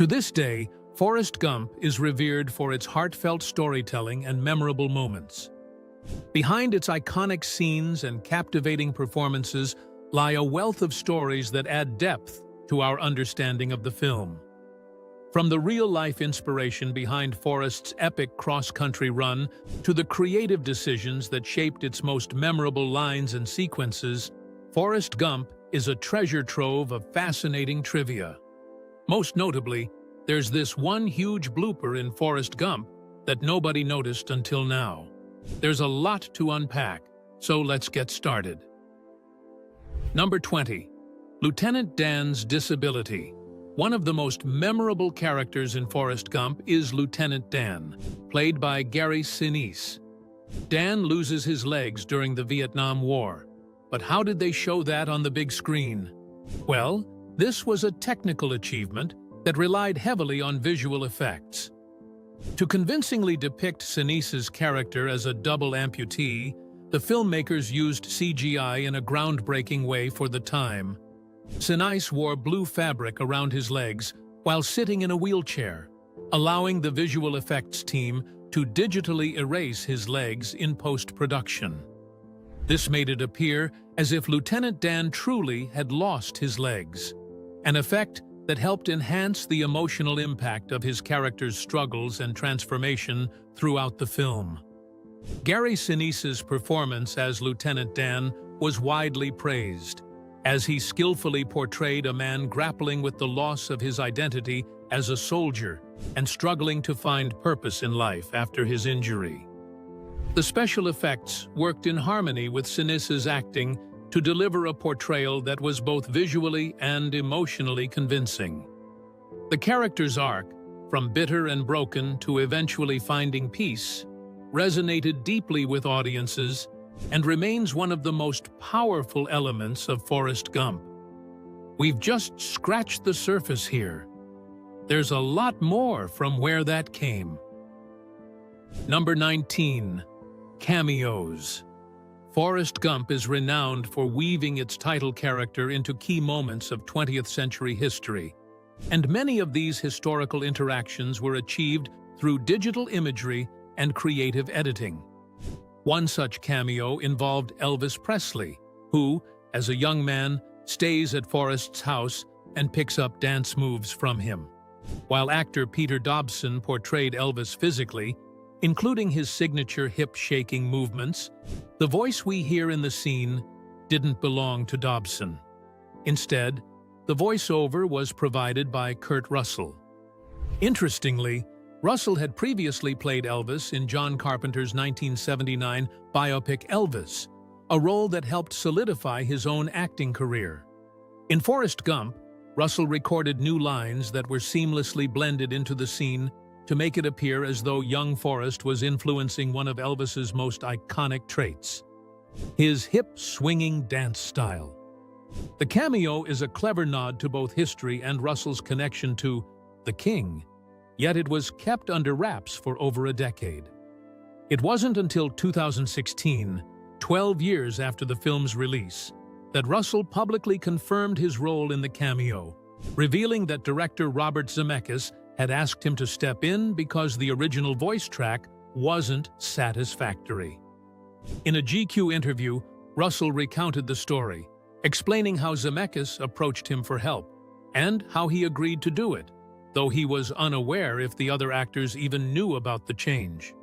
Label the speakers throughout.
Speaker 1: To this day, Forrest Gump is revered for its heartfelt storytelling and memorable moments. Behind its iconic scenes and captivating performances lie a wealth of stories that add depth to our understanding of the film. From the real-life inspiration behind Forrest's epic cross-country run to the creative decisions that shaped its most memorable lines and sequences, Forrest Gump is a treasure trove of fascinating trivia. Most notably, there's this one huge blooper in Forrest Gump that nobody noticed until now. There's a lot to unpack, so let's get started. Number 20. Lieutenant Dan's disability. One of the most memorable characters in Forrest Gump is Lieutenant Dan, played by Gary Sinise. Dan loses his legs during the Vietnam War, but how did they show that on the big screen? Well, this was a technical achievement that relied heavily on visual effects. To convincingly depict Sinise's character as a double amputee, the filmmakers used CGI in a groundbreaking way for the time. Sinise wore blue fabric around his legs while sitting in a wheelchair, allowing the visual effects team to digitally erase his legs in post-production. This made it appear as if Lieutenant Dan truly had lost his legs, an effect that helped enhance the emotional impact of his character's struggles and transformation throughout the film. Gary Sinise's performance as Lieutenant Dan was widely praised, as he skillfully portrayed a man grappling with the loss of his identity as a soldier and struggling to find purpose in life after his injury. The special effects worked in harmony with Sinise's acting to deliver a portrayal that was both visually and emotionally convincing. The character's arc, from bitter and broken to eventually finding peace, resonated deeply with audiences and remains one of the most powerful elements of Forrest Gump. We've just scratched the surface here. There's a lot more from where that came. Number 19. Cameos. Forrest Gump is renowned for weaving its title character into key moments of 20th century history, and many of these historical interactions were achieved through digital imagery and creative editing. One such cameo involved Elvis Presley, who, as a young man, stays at Forrest's house and picks up dance moves from him. While actor Peter Dobson portrayed Elvis physically, including his signature hip-shaking movements, the voice we hear in the scene didn't belong to Dobson. Instead, the voiceover was provided by Kurt Russell. Interestingly, Russell had previously played Elvis in John Carpenter's 1979 biopic Elvis, a role that helped solidify his own acting career. In Forrest Gump, Russell recorded new lines that were seamlessly blended into the scene to make it appear as though young Forrest was influencing one of Elvis's most iconic traits: his hip-swinging dance style. The cameo is a clever nod to both history and Russell's connection to the King, yet it was kept under wraps for over a decade. It wasn't until 2016, 12 years after the film's release, that Russell publicly confirmed his role in the cameo, revealing that director Robert Zemeckis had asked him to step in because the original voice track wasn't satisfactory. In a GQ interview, Russell recounted the story, explaining how Zemeckis approached him for help, and how he agreed to do it, though he was unaware if the other actors even knew about the change.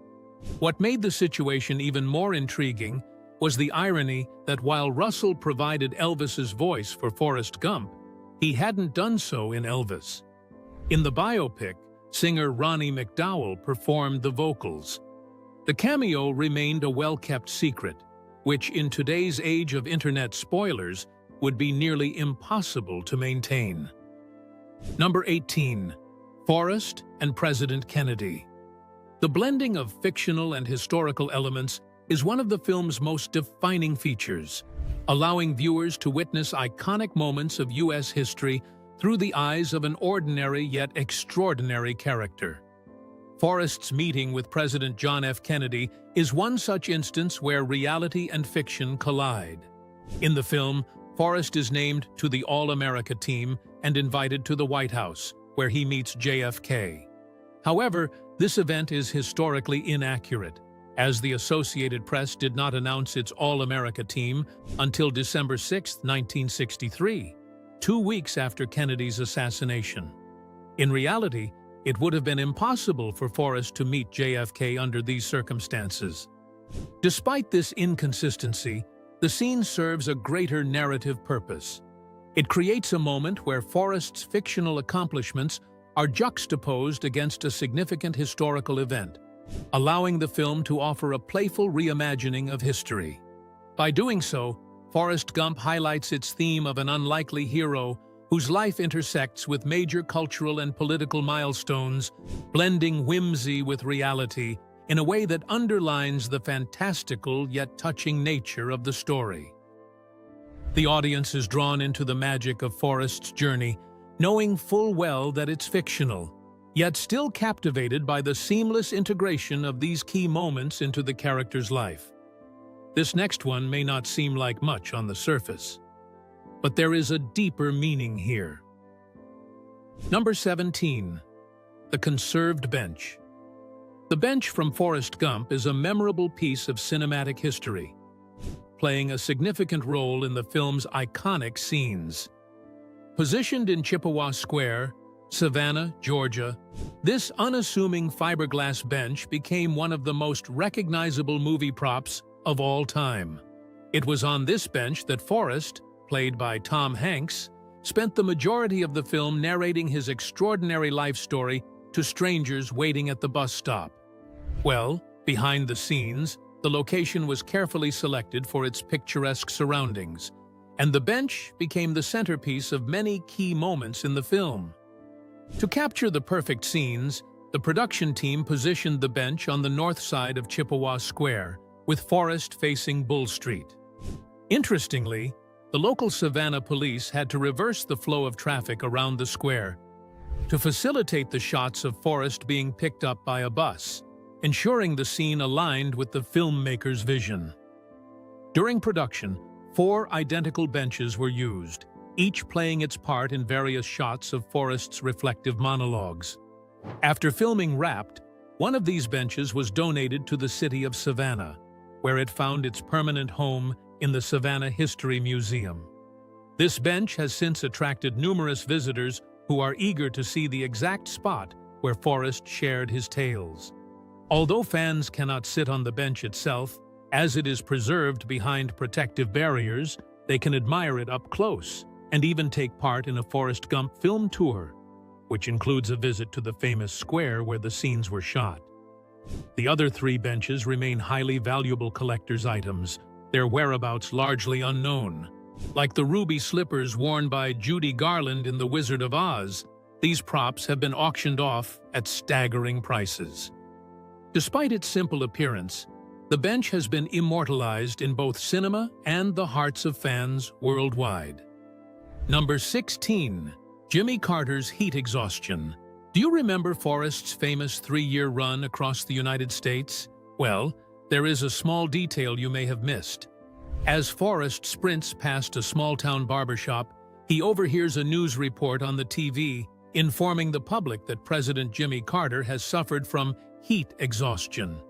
Speaker 1: What made the situation even more intriguing was the irony that while Russell provided Elvis's voice for Forrest Gump, he hadn't done so in Elvis. In the biopic, singer Ronnie McDowell performed the vocals. The cameo remained a well-kept secret, which in today's age of internet spoilers would be nearly impossible to maintain. Number 18. Forrest and President Kennedy. The blending of fictional and historical elements is one of the film's most defining features, allowing viewers to witness iconic moments of U.S. history through the eyes of an ordinary yet extraordinary character. Forrest's meeting with President John F. Kennedy is one such instance where reality and fiction collide. In the film, Forrest is named to the All-America team and invited to the White House, where he meets JFK. However, this event is historically inaccurate, as the Associated Press did not announce its All-America team until December 6, 1963, 2 weeks after Kennedy's assassination. In reality, it would have been impossible for Forrest to meet JFK under these circumstances. Despite this inconsistency, the scene serves a greater narrative purpose. It creates a moment where Forrest's fictional accomplishments are juxtaposed against a significant historical event, allowing the film to offer a playful reimagining of history. By doing so, Forrest Gump highlights its theme of an unlikely hero whose life intersects with major cultural and political milestones, blending whimsy with reality in a way that underlines the fantastical yet touching nature of the story. The audience is drawn into the magic of Forrest's journey, knowing full well that it's fictional, yet still captivated by the seamless integration of these key moments into the character's life. This next one may not seem like much on the surface, but there is a deeper meaning here. Number 17. The Conserved Bench. The bench from Forrest Gump is a memorable piece of cinematic history, playing a significant role in the film's iconic scenes. Positioned in Chippewa Square, Savannah, Georgia, this unassuming fiberglass bench became one of the most recognizable movie props of all time. It was on this bench that Forrest, played by Tom Hanks, spent the majority of the film narrating his extraordinary life story to strangers waiting at the bus stop. Well, behind the scenes, the location was carefully selected for its picturesque surroundings, and the bench became the centerpiece of many key moments in the film. To capture the perfect scenes, the production team positioned the bench on the north side of Chippewa Square, with Forrest facing Bull Street. Interestingly, the local Savannah police had to reverse the flow of traffic around the square to facilitate the shots of Forrest being picked up by a bus, ensuring the scene aligned with the filmmaker's vision. During production, 4 identical benches were used, each playing its part in various shots of Forrest's reflective monologues. After filming wrapped, one of these benches was donated to the city of Savannah, where it found its permanent home in the Savannah History Museum. This bench has since attracted numerous visitors who are eager to see the exact spot where Forrest shared his tales. Although fans cannot sit on the bench itself, as it is preserved behind protective barriers, they can admire it up close and even take part in a Forrest Gump film tour, which includes a visit to the famous square where the scenes were shot. The other 3 benches remain highly valuable collector's items, their whereabouts largely unknown. Like the ruby slippers worn by Judy Garland in The Wizard of Oz, these props have been auctioned off at staggering prices. Despite its simple appearance, the bench has been immortalized in both cinema and the hearts of fans worldwide. Number 16. Jimmy Carter's heat exhaustion. Do you remember Forrest's famous 3-year run across the United States? Well, there is a small detail you may have missed. As Forrest sprints past a small-town barbershop, he overhears a news report on the TV informing the public that President Jimmy Carter has suffered from heat exhaustion.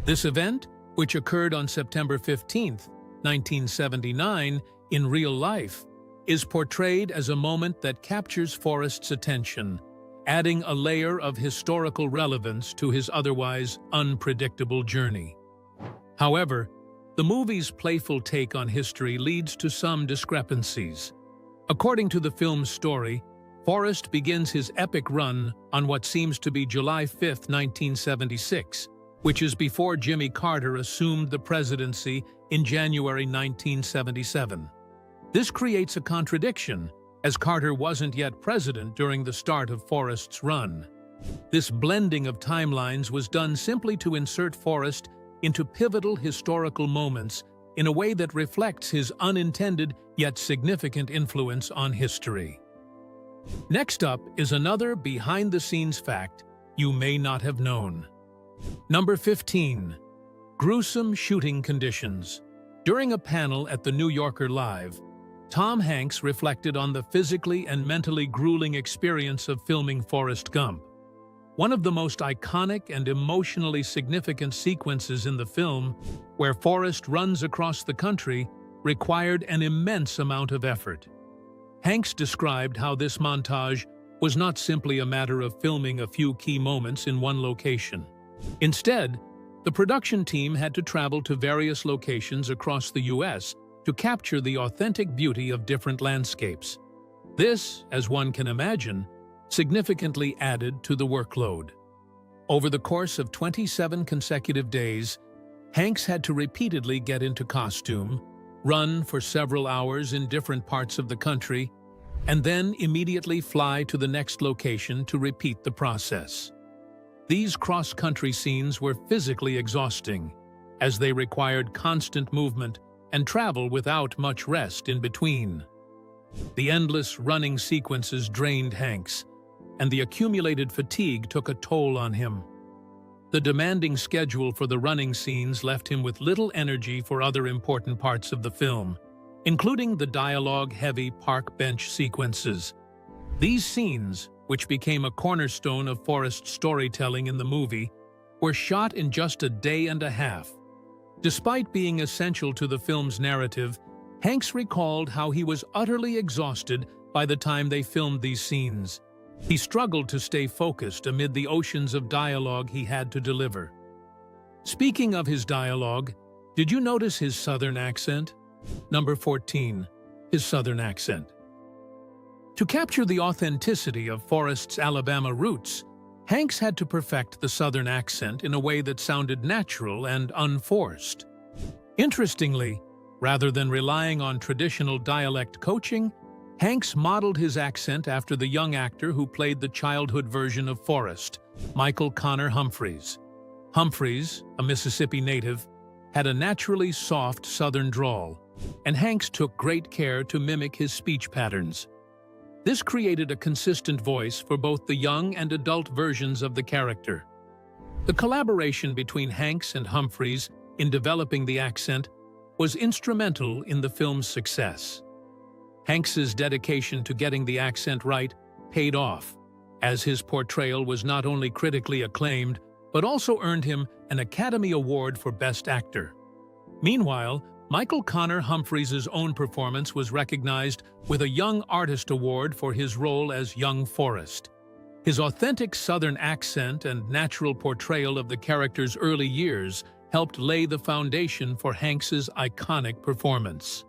Speaker 1: This event, which occurred on September 15, 1979, in real life, is portrayed as a moment that captures Forrest's attention, adding a layer of historical relevance to his otherwise unpredictable journey. However, the movie's playful take on history leads to some discrepancies. According to the film's story, Forrest begins his epic run on what seems to be July 5, 1976, which is before Jimmy Carter assumed the presidency in January 1977. This creates a contradiction, as Carter wasn't yet president during the start of Forrest's run. This blending of timelines was done simply to insert Forrest into pivotal historical moments in a way that reflects his unintended yet significant influence on history. Next up is another behind-the-scenes fact you may not have known. Number 15. Gruesome shooting conditions. During a panel at the New Yorker Live, Tom Hanks reflected on the physically and mentally grueling experience of filming Forrest Gump. One of the most iconic and emotionally significant sequences in the film, where Forrest runs across the country, required an immense amount of effort. Hanks described how this montage was not simply a matter of filming a few key moments in one location. Instead, the production team had to travel to various locations across the U.S. to capture the authentic beauty of different landscapes. This, as one can imagine, significantly added to the workload. Over the course of 27 consecutive days, Hanks had to repeatedly get into costume, run for several hours in different parts of the country, and then immediately fly to the next location to repeat the process. These cross-country scenes were physically exhausting, as they required constant movement and travel without much rest in between. The endless running sequences drained Hanks, and the accumulated fatigue took a toll on him. The demanding schedule for the running scenes left him with little energy for other important parts of the film, including the dialogue-heavy park bench sequences. These scenes, which became a cornerstone of Forrest's storytelling in the movie, were shot in just a day and a half. Despite being essential to the film's narrative, Hanks recalled how he was utterly exhausted by the time they filmed these scenes. He struggled to stay focused amid the oceans of dialogue he had to deliver. Speaking of his dialogue, did you notice his Southern accent? Number 14. His Southern accent. To capture the authenticity of Forrest's Alabama roots, Hanks had to perfect the Southern accent in a way that sounded natural and unforced. Interestingly, rather than relying on traditional dialect coaching, Hanks modeled his accent after the young actor who played the childhood version of Forrest, Michael Connor Humphreys. Humphreys, a Mississippi native, had a naturally soft Southern drawl, and Hanks took great care to mimic his speech patterns. This created a consistent voice for both the young and adult versions of the character. The collaboration between Hanks and Humphreys in developing the accent was instrumental in the film's success. Hanks's dedication to getting the accent right paid off, as his portrayal was not only critically acclaimed, but also earned him an Academy Award for Best Actor. Meanwhile, Michael Connor Humphreys' own performance was recognized with a Young Artist Award for his role as young Forrest. His authentic Southern accent and natural portrayal of the character's early years helped lay the foundation for Hanks's iconic performance.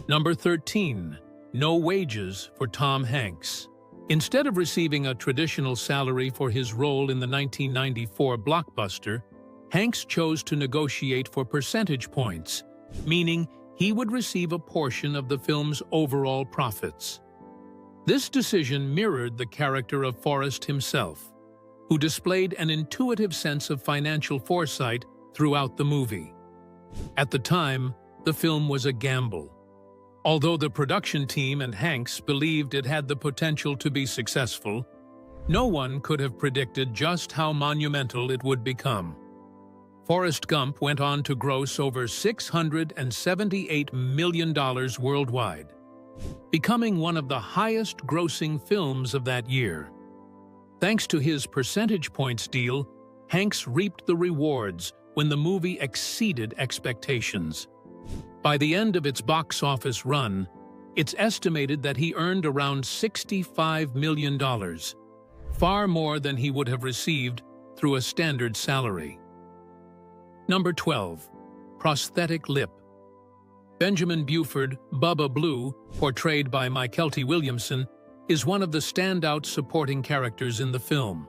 Speaker 1: Number 13. No wages for Tom Hanks. Instead of receiving a traditional salary for his role in the 1994 blockbuster, Hanks chose to negotiate for percentage points, meaning he would receive a portion of the film's overall profits. This decision mirrored the character of Forrest himself, who displayed an intuitive sense of financial foresight throughout the movie. At the time, the film was a gamble. Although the production team and Hanks believed it had the potential to be successful, no one could have predicted just how monumental it would become. Forrest Gump went on to gross over $678 million worldwide, becoming one of the highest-grossing films of that year. Thanks to his percentage points deal, Hanks reaped the rewards when the movie exceeded expectations. By the end of its box office run, it's estimated that he earned around $65 million, far more than he would have received through a standard salary. Number 12. Prosthetic lip. Benjamin Buford, Bubba Blue, portrayed by Mykelti Williamson, is one of the standout supporting characters in the film.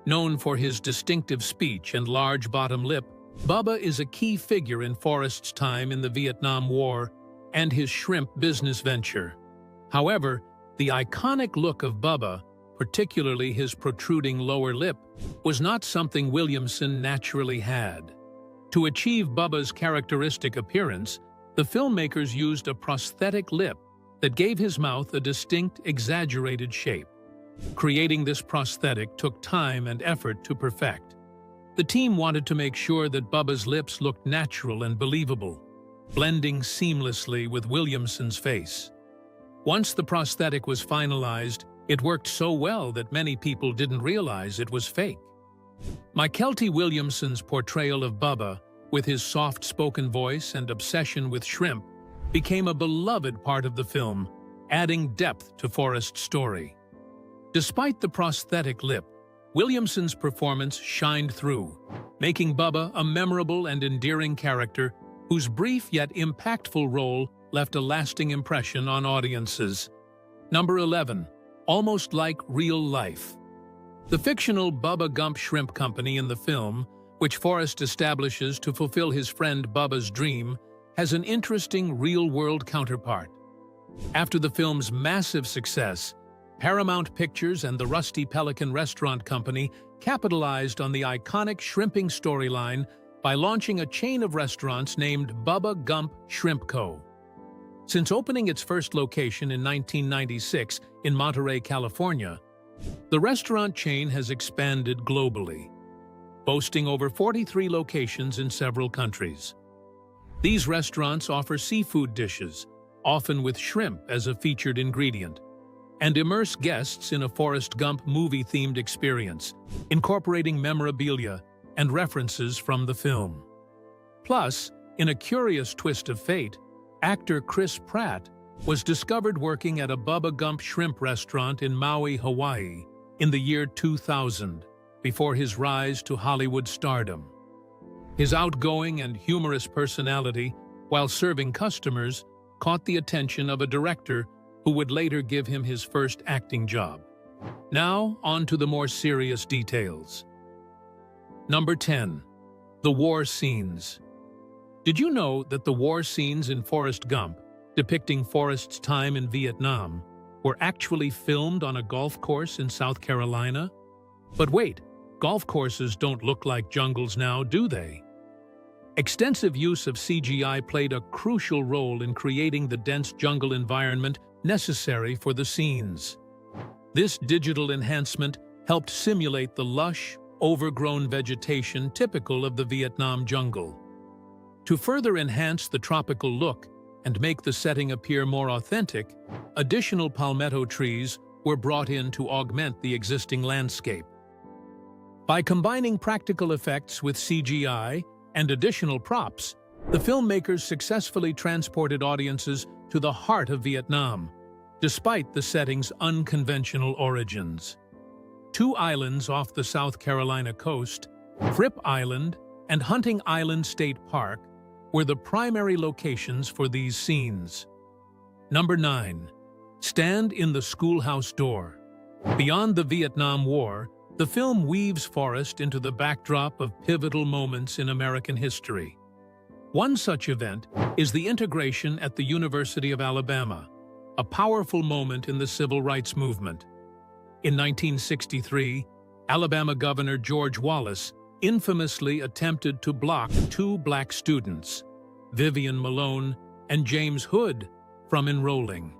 Speaker 1: Known for his distinctive speech and large bottom lip, Bubba is a key figure in Forrest's time in the Vietnam War and his shrimp business venture. However, the iconic look of Bubba, particularly his protruding lower lip, was not something Williamson naturally had. To achieve Bubba's characteristic appearance, the filmmakers used a prosthetic lip that gave his mouth a distinct, exaggerated shape. Creating this prosthetic took time and effort to perfect. The team wanted to make sure that Bubba's lips looked natural and believable, blending seamlessly with Williamson's face. Once the prosthetic was finalized, it worked so well that many people didn't realize it was fake. Mykelti Williamson's portrayal of Bubba, with his soft-spoken voice and obsession with shrimp, became a beloved part of the film, adding depth to Forrest's story. Despite the prosthetic lip, Williamson's performance shined through, making Bubba a memorable and endearing character whose brief yet impactful role left a lasting impression on audiences. Number 11. Almost like real life. The fictional Bubba Gump Shrimp Company in the film, which Forrest establishes to fulfill his friend Bubba's dream, has an interesting real-world counterpart. After the film's massive success, Paramount Pictures and the Rusty Pelican Restaurant Company capitalized on the iconic shrimping storyline by launching a chain of restaurants named Bubba Gump Shrimp Co. Since opening its first location in 1996 in Monterey, California, the restaurant chain has expanded globally, boasting over 43 locations in several countries. These restaurants offer seafood dishes, often with shrimp as a featured ingredient, and immerse guests in a Forrest Gump movie-themed experience, incorporating memorabilia and references from the film. Plus, in a curious twist of fate, actor Chris Pratt was discovered working at a Bubba Gump shrimp restaurant in Maui, Hawaii, in the year 2000, before his rise to Hollywood stardom. His outgoing and humorous personality, while serving customers, caught the attention of a director who would later give him his first acting job. Now, on to the more serious details. Number 10. The war scenes. Did you know that the war scenes in Forrest Gump, depicting Forrest's time in Vietnam, were actually filmed on a golf course in South Carolina? But wait, golf courses don't look like jungles now, do they? Extensive use of CGI played a crucial role in creating the dense jungle environment necessary for the scenes. This digital enhancement helped simulate the lush, overgrown vegetation typical of the Vietnam jungle. To further enhance the tropical look and make the setting appear more authentic, additional palmetto trees were brought in to augment the existing landscape. By combining practical effects with CGI and additional props, the filmmakers successfully transported audiences to the heart of Vietnam, despite the setting's unconventional origins. Two islands off the South Carolina coast, Fripp Island and Hunting Island State Park, were the primary locations for these scenes. Number 9. Stand in the Schoolhouse Door. Beyond the Vietnam War, the film weaves Forrest into the backdrop of pivotal moments in American history. One such event is the integration at the University of Alabama, a powerful moment in the civil rights movement. In 1963, Alabama Governor George Wallace infamously attempted to block two black students, Vivian Malone and James Hood, from enrolling.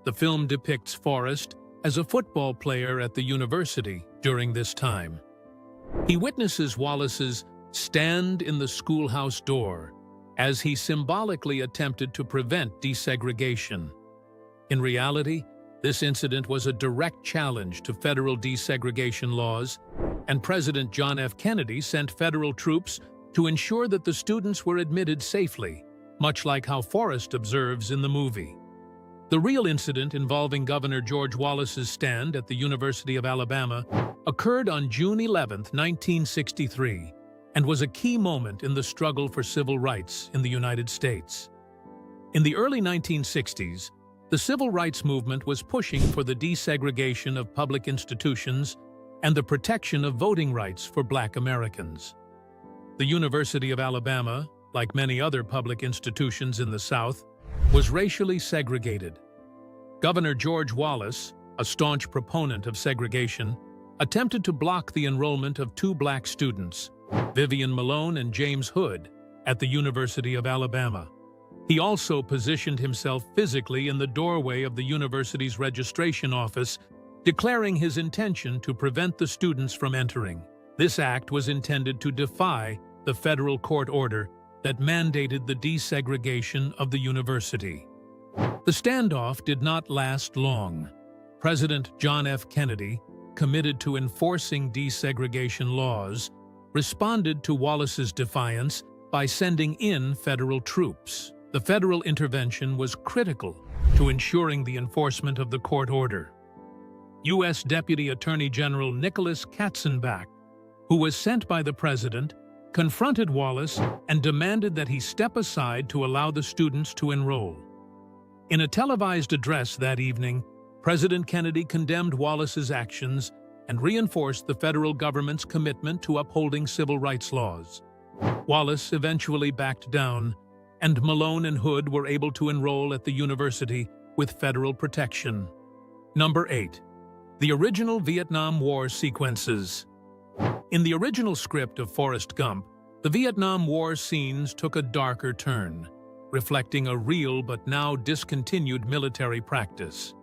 Speaker 1: The film depicts Forrest as a football player at the university during this time. He witnesses Wallace's stand in the schoolhouse door as he symbolically attempted to prevent desegregation. In reality, this incident was a direct challenge to federal desegregation laws, and President John F. Kennedy sent federal troops to ensure that the students were admitted safely, much like how Forrest observes in the movie. The real incident involving Governor George Wallace's stand at the University of Alabama occurred on June 11, 1963, and was a key moment in the struggle for civil rights in the United States. In the early 1960s, the civil rights movement was pushing for the desegregation of public institutions and the protection of voting rights for Black Americans. The University of Alabama, like many other public institutions in the South, was racially segregated. Governor George Wallace, a staunch proponent of segregation, attempted to block the enrollment of two black students, Vivian Malone and James Hood, at the University of Alabama. He also positioned himself physically in the doorway of the university's registration office, declaring his intention to prevent the students from entering. This act was intended to defy the federal court order that mandated the desegregation of the university. The standoff did not last long. President John F. Kennedy, committed to enforcing desegregation laws, responded to Wallace's defiance by sending in federal troops. The federal intervention was critical to ensuring the enforcement of the court order. U.S. Deputy Attorney General Nicholas Katzenbach, who was sent by the president, confronted Wallace and demanded that he step aside to allow the students to enroll. In a televised address that evening, President Kennedy condemned Wallace's actions and reinforced the federal government's commitment to upholding civil rights laws. Wallace eventually backed down, and Malone and Hood were able to enroll at the university with federal protection. Number 8. The original Vietnam War sequences. In the original script of Forrest Gump, the Vietnam War scenes took a darker turn, reflecting a real but now discontinued military practice.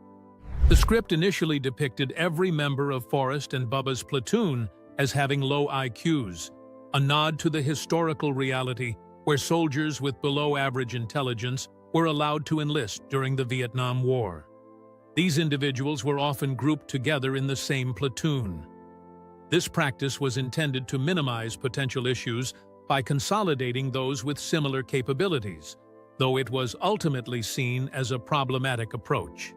Speaker 1: The script initially depicted every member of Forrest and Bubba's platoon as having low IQs, a nod to the historical reality where soldiers with below-average intelligence were allowed to enlist during the Vietnam War. These individuals were often grouped together in the same platoon. This practice was intended to minimize potential issues by consolidating those with similar capabilities, though it was ultimately seen as a problematic approach.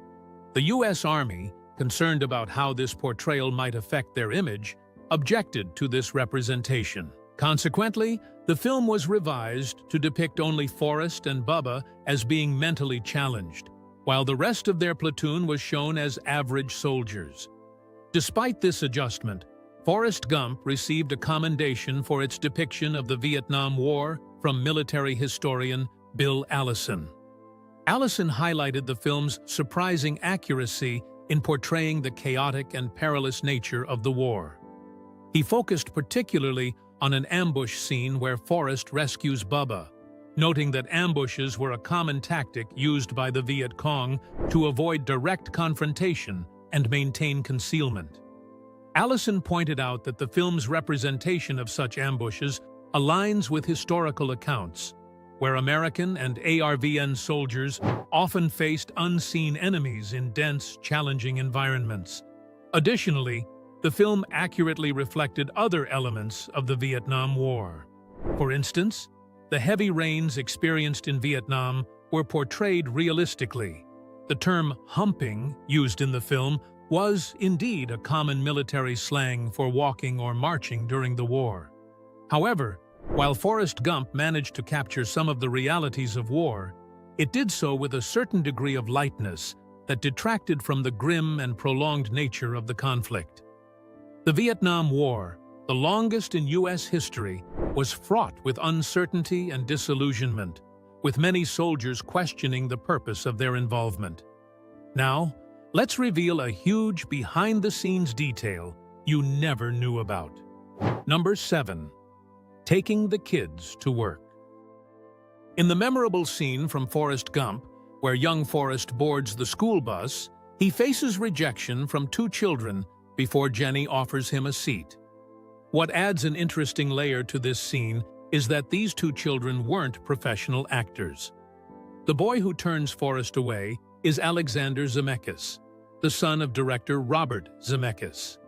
Speaker 1: The U.S. Army, concerned about how this portrayal might affect their image, objected to this representation. Consequently, the film was revised to depict only Forrest and Bubba as being mentally challenged, while the rest of their platoon was shown as average soldiers. Despite this adjustment, Forrest Gump received a commendation for its depiction of the Vietnam War from military historian Bill Allison. Allison highlighted the film's surprising accuracy in portraying the chaotic and perilous nature of the war. He focused particularly on an ambush scene where Forrest rescues Bubba, noting that ambushes were a common tactic used by the Viet Cong to avoid direct confrontation and maintain concealment. Allison pointed out that the film's representation of such ambushes aligns with historical accounts, where American and ARVN soldiers often faced unseen enemies in dense, challenging environments. Additionally, the film accurately reflected other elements of the Vietnam War. For instance, the heavy rains experienced in Vietnam were portrayed realistically. The term humping, used in the film, was indeed a common military slang for walking or marching during the war. However, while Forrest Gump managed to capture some of the realities of war, it did so with a certain degree of lightness that detracted from the grim and prolonged nature of the conflict. The Vietnam War, the longest in U.S. history, was fraught with uncertainty and disillusionment, with many soldiers questioning the purpose of their involvement. Now, let's reveal a huge behind-the-scenes detail you never knew about. Number 7. Taking the kids to work. In the memorable scene from Forrest Gump, where young Forrest boards the school bus, he faces rejection from two children before Jenny offers him a seat. What adds an interesting layer to this scene is that these two children weren't professional actors. The boy who turns Forrest away is Alexander Zemeckis, the son of director Robert Zemeckis.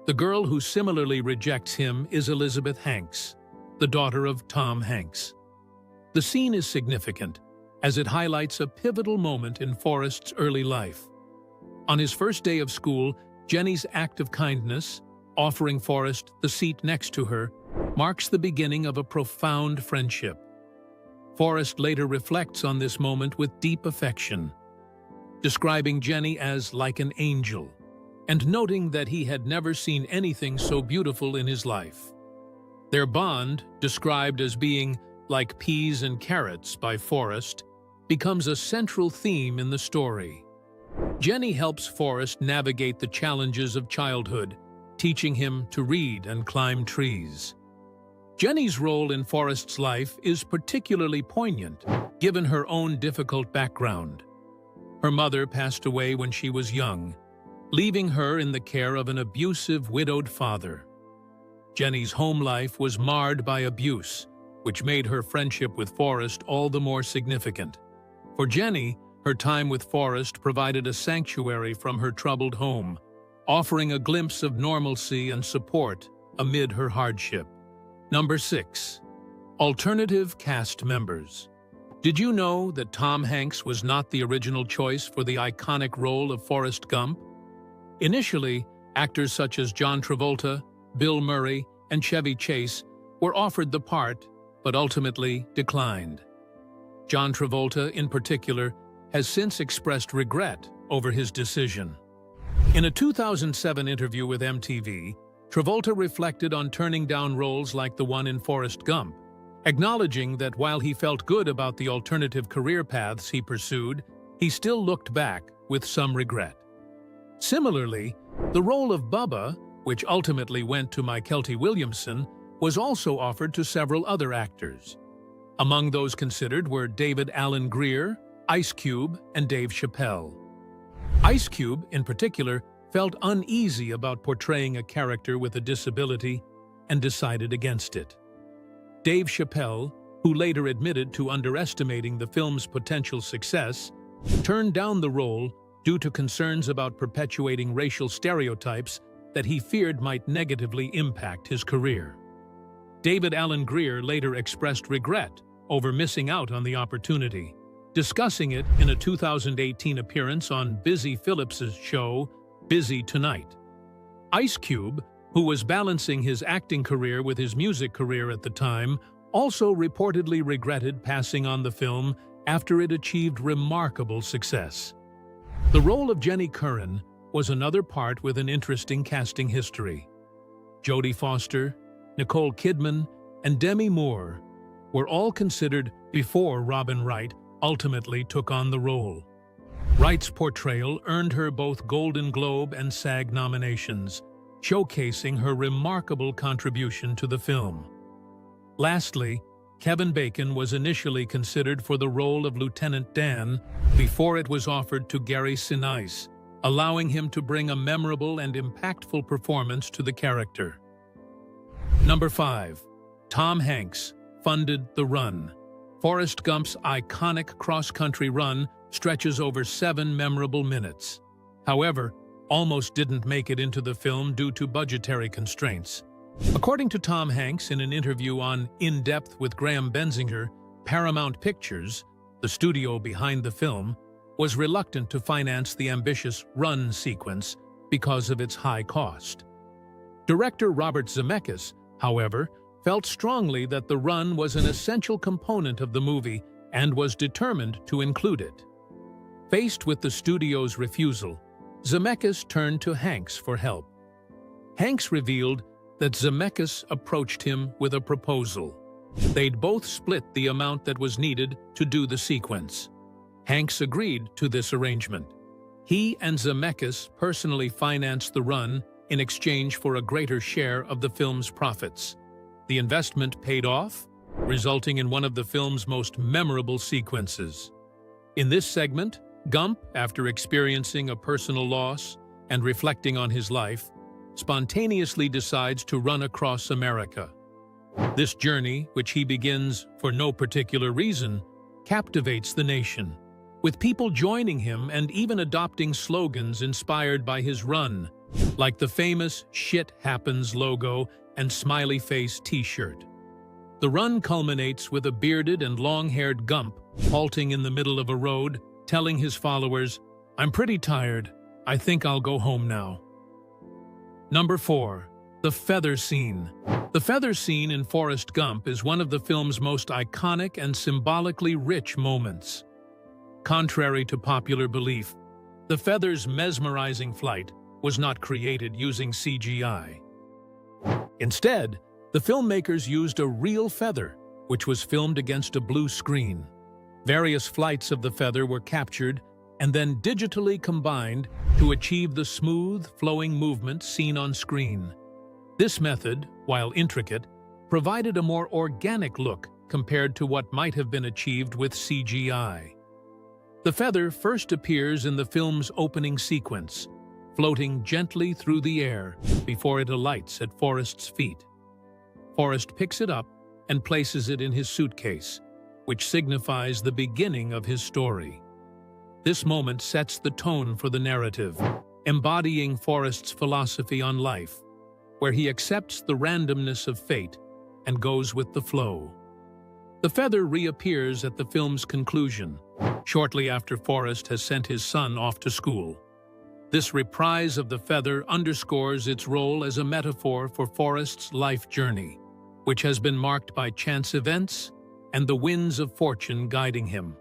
Speaker 1: The girl who similarly rejects him is Elizabeth Hanks, the daughter of Tom Hanks. The scene is significant, as it highlights a pivotal moment in Forrest's early life. On his first day of school, Jenny's act of kindness, offering Forrest the seat next to her, marks the beginning of a profound friendship. Forrest later reflects on this moment with deep affection, describing Jenny as like an angel, and noting that he had never seen anything so beautiful in his life. Their bond, described as being like peas and carrots by Forrest, becomes a central theme in the story. Jenny helps Forrest navigate the challenges of childhood, teaching him to read and climb trees. Jenny's role in Forrest's life is particularly poignant, given her own difficult background. Her mother passed away when she was young, leaving her in the care of an abusive, widowed father. Jenny's home life was marred by abuse, which made her friendship with Forrest all the more significant. For Jenny, Her time with Forrest provided a sanctuary from her troubled home, offering a glimpse of normalcy and support amid her hardship. Number 6. Alternative cast members. Did you know that Tom Hanks was not the original choice for the iconic role of Forrest Gump? Initially, actors such as John Travolta, Bill Murray, and Chevy Chase were offered the part, but ultimately declined. John Travolta, in particular, has since expressed regret over his decision. In a 2007 interview with MTV, Travolta reflected on turning down roles like the one in Forrest Gump, acknowledging that while he felt good about the alternative career paths he pursued, he still looked back with some regret. Similarly, the role of Bubba, which ultimately went to Mykelti Williamson, was also offered to several other actors. Among those considered were David Alan Grier, Ice Cube, and Dave Chappelle. Ice Cube, in particular, felt uneasy about portraying a character with a disability and decided against it. Dave Chappelle, who later admitted to underestimating the film's potential success, turned down the role due to concerns about perpetuating racial stereotypes that he feared might negatively impact his career. David Alan Grier later expressed regret over missing out on the opportunity, discussing it in a 2018 appearance on Busy Phillips's show, Busy Tonight. Ice Cube, who was balancing his acting career with his music career at the time, also reportedly regretted passing on the film after it achieved remarkable success. The role of Jenny Curran was another part with an interesting casting history. Jodie Foster, Nicole Kidman, and Demi Moore were all considered before Robin Wright ultimately took on the role. Wright's portrayal earned her both Golden Globe and SAG nominations, showcasing her remarkable contribution to the film. Lastly, Kevin Bacon was initially considered for the role of Lieutenant Dan before it was offered to Gary Sinise, allowing him to bring a memorable and impactful performance to the character. Number 5. Tom Hanks funded the run. Forrest Gump's iconic cross-country run stretches over 7 memorable minutes. However, almost didn't make it into the film due to budgetary constraints. According to Tom Hanks in an interview on In Depth with Graham Benzinger, Paramount Pictures, the studio behind the film, was reluctant to finance the ambitious run sequence because of its high cost. Director Robert Zemeckis, however, felt strongly that the run was an essential component of the movie and was determined to include it. Faced with the studio's refusal, Zemeckis turned to Hanks for help. Hanks revealed that Zemeckis approached him with a proposal. They'd both split the amount that was needed to do the sequence. Hanks agreed to this arrangement. He and Zemeckis personally financed the run in exchange for a greater share of the film's profits. The investment paid off, resulting in one of the film's most memorable sequences. In this segment, Gump, after experiencing a personal loss and reflecting on his life, spontaneously decides to run across America. This journey, which he begins for no particular reason, captivates the nation, with people joining him and even adopting slogans inspired by his run, like the famous "Shit Happens" logo and smiley face t-shirt. The run culminates with a bearded and long-haired Gump halting in the middle of a road, telling his followers, "I'm pretty tired. I think I'll go home now." Number 4. The feather scene. The feather scene in Forrest Gump is one of the film's most iconic and symbolically rich moments. Contrary to popular belief, the feather's mesmerizing flight was not created using CGI. Instead, the filmmakers used a real feather, which was filmed against a blue screen. Various flights of the feather were captured and then digitally combined to achieve the smooth, flowing movement seen on screen. This method, while intricate, provided a more organic look compared to what might have been achieved with CGI. The feather first appears in the film's opening sequence, floating gently through the air before it alights at Forrest's feet. Forrest picks it up and places it in his suitcase, which signifies the beginning of his story. This moment sets the tone for the narrative, embodying Forrest's philosophy on life, where he accepts the randomness of fate and goes with the flow. The feather reappears at the film's conclusion, shortly after Forrest has sent his son off to school. This reprise of the feather underscores its role as a metaphor for Forrest's life journey, which has been marked by chance events and the winds of fortune guiding him.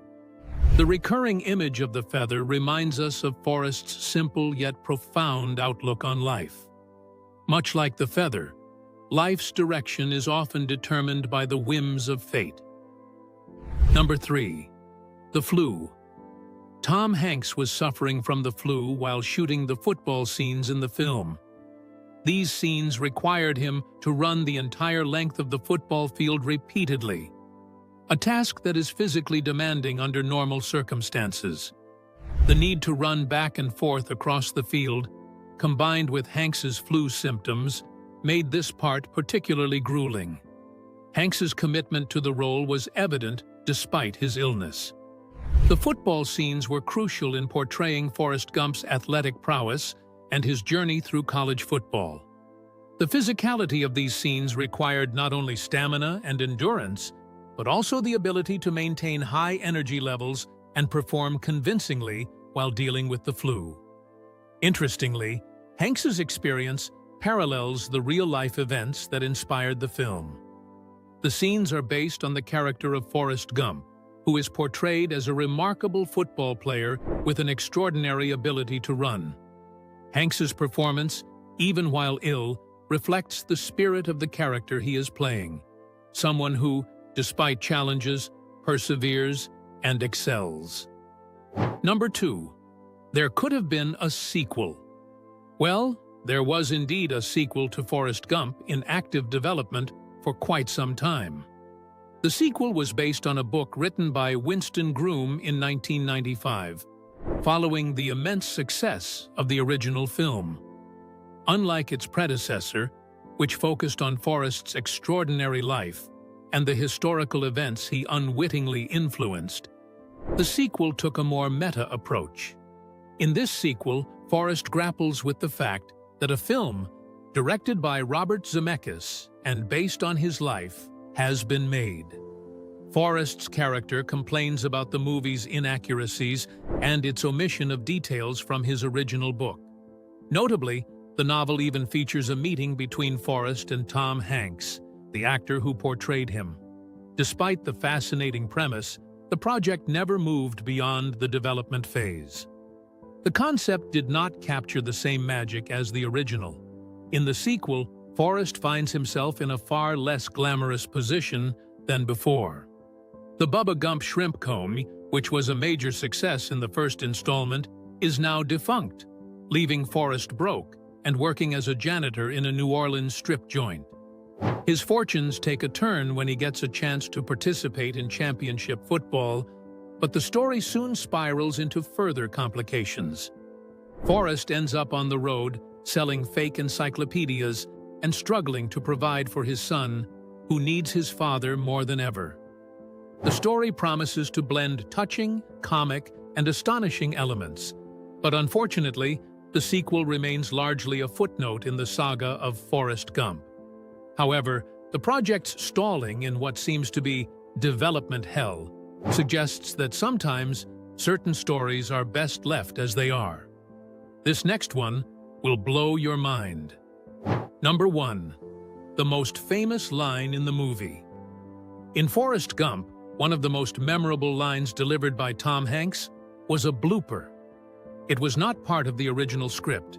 Speaker 1: The recurring image of the feather reminds us of Forrest's simple yet profound outlook on life. Much like the feather, life's direction is often determined by the whims of fate. Number 3. The flu. Tom Hanks was suffering from the flu while shooting the football scenes in the film. These scenes required him to run the entire length of the football field repeatedly, a task that is physically demanding under normal circumstances. The need to run back and forth across the field, combined with Hanks's flu symptoms, made this part particularly grueling. Hanks's commitment to the role was evident despite his illness. The football scenes were crucial in portraying Forrest Gump's athletic prowess and his journey through college football. The physicality of these scenes required not only stamina and endurance, but also the ability to maintain high energy levels and perform convincingly while dealing with the flu. Interestingly, Hanks's experience parallels the real-life events that inspired the film. The scenes are based on the character of Forrest Gump, who is portrayed as a remarkable football player with an extraordinary ability to run. Hanks's performance, even while ill, reflects the spirit of the character he is playing, someone who, despite challenges, perseveres and excels. Number 2. There could have been a sequel. Well, there was indeed a sequel to Forrest Gump in active development for quite some time. The sequel was based on a book written by Winston Groom in 1995, following the immense success of the original film. Unlike its predecessor, which focused on Forrest's extraordinary life and the historical events he unwittingly influenced, the sequel took a more meta approach. In this sequel, Forrest grapples with the fact that a film, directed by Robert Zemeckis and based on his life, has been made. Forrest's character complains about the movie's inaccuracies and its omission of details from his original book. Notably, the novel even features a meeting between Forrest and Tom Hanks, the actor who portrayed him. Despite the fascinating premise, the project never moved beyond the development phase. The concept did not capture the same magic as the original. In the sequel, Forrest finds himself in a far less glamorous position than before. The Bubba Gump shrimp comb, which was a major success in the first installment, is now defunct, leaving Forrest broke and working as a janitor in a New Orleans strip joint. His fortunes take a turn when he gets a chance to participate in championship football, but the story soon spirals into further complications. Forrest ends up on the road, selling fake encyclopedias and struggling to provide for his son, who needs his father more than ever. The story promises to blend touching, comic, and astonishing elements, but unfortunately, the sequel remains largely a footnote in the saga of Forrest Gump. However, the project's stalling in what seems to be development hell suggests that sometimes certain stories are best left as they are. This next one will blow your mind. Number 1. The most famous line in the movie. In Forrest Gump, one of the most memorable lines delivered by Tom Hanks was a blooper. It was not part of the original script.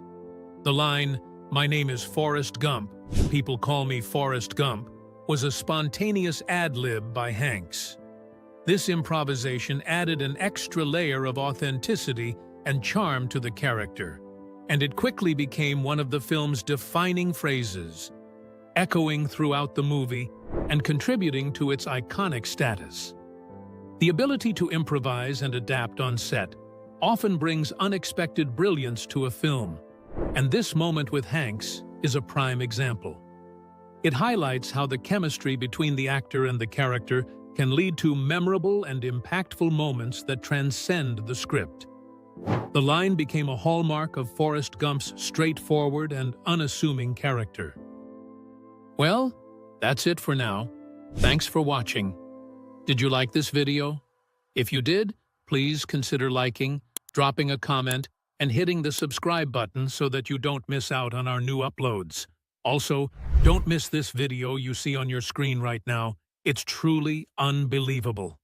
Speaker 1: The line, "My name is Forrest Gump, people call me Forrest Gump," was a spontaneous ad-lib by Hanks. This improvisation added an extra layer of authenticity and charm to the character, and it quickly became one of the film's defining phrases, echoing throughout the movie and contributing to its iconic status. The ability to improvise and adapt on set often brings unexpected brilliance to a film, and this moment with Hanks is a prime example. It highlights how the chemistry between the actor and the character can lead to memorable and impactful moments that transcend the script. The line became a hallmark of Forrest Gump's straightforward and unassuming character. Well, that's it for now. Thanks for watching. Did you like this video? If you did, please consider liking, dropping a comment, and hitting the subscribe button so that you don't miss out on our new uploads. Also, don't miss this video you see on your screen right now. It's truly unbelievable.